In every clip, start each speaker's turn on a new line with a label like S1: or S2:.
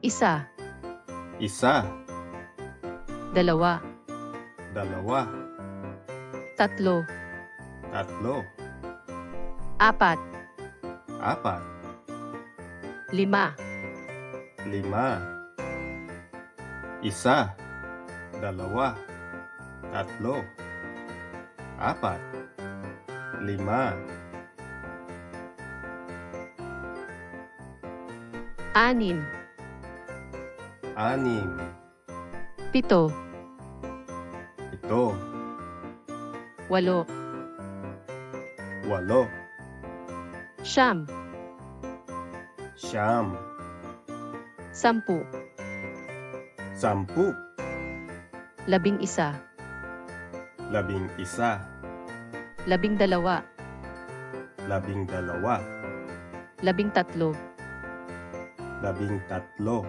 S1: Isa,
S2: Isa,
S1: dalawa,
S2: dalawa,
S1: tatlo,
S2: tatlo,
S1: apat,
S2: apat,
S1: lima,
S2: lima. Isa, dalawa, tatlo, apat, lima.
S1: anim,
S2: Anim,
S1: pito,
S2: ito,
S1: walo,
S2: walo,
S1: siyam,
S2: siyam,
S1: sampu,
S2: sampu,
S1: labing isa,
S2: labing isa,
S1: labing dalawa,
S2: labing dalawa,
S1: labing tatlo,
S2: labing tatlo,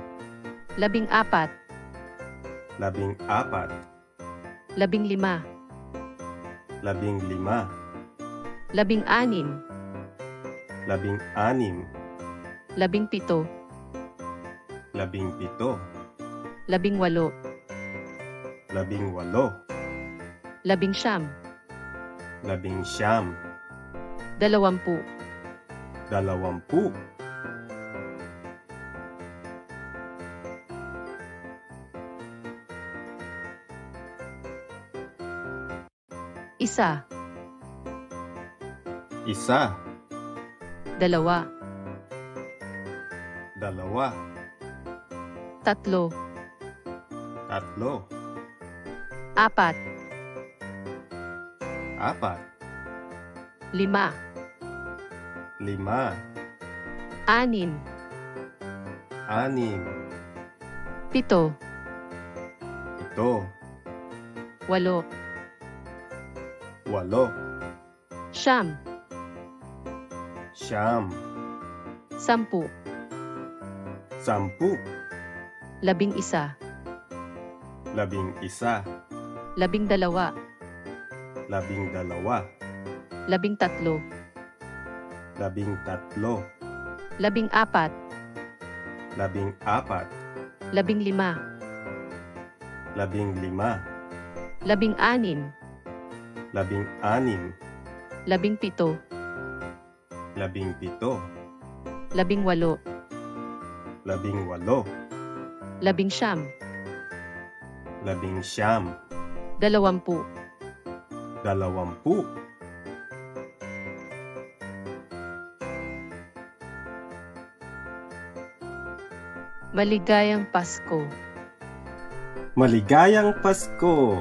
S1: labing apat,
S2: labing apat,
S1: labing lima,
S2: labing lima,
S1: labing anim,
S2: labing anim,
S1: labing pito,
S2: labing pito,
S1: labing walo,
S2: labing walo,
S1: labing siyam,
S2: labing siyam,
S1: dalawampu,
S2: dalawampu.
S1: isa,
S2: Isa,
S1: dalawa,
S2: dalawa,
S1: tatlo,
S2: tatlo,
S1: apat,
S2: apat,
S1: lima,
S2: lima,
S1: anim,
S2: anim,
S1: pito,
S2: ito,
S1: walo,
S2: walo,
S1: siyam,
S2: siyam,
S1: sampu,
S2: sampu,
S1: labing isa,
S2: labing isa,
S1: labing dalawa,
S2: labing dalawa,
S1: labing tatlo,
S2: labing tatlo,
S1: labing apat,
S2: labing apat,
S1: labing lima,
S2: labing lima,
S1: labing anim,
S2: labing anim,
S1: labing pito,
S2: labing pito,
S1: labing walo,
S2: labing walo,
S1: labing siyam,
S2: labing siyam,
S1: dalawampu,
S2: dalawampu.
S1: maligayang Pasko.
S2: Maligayang Pasko!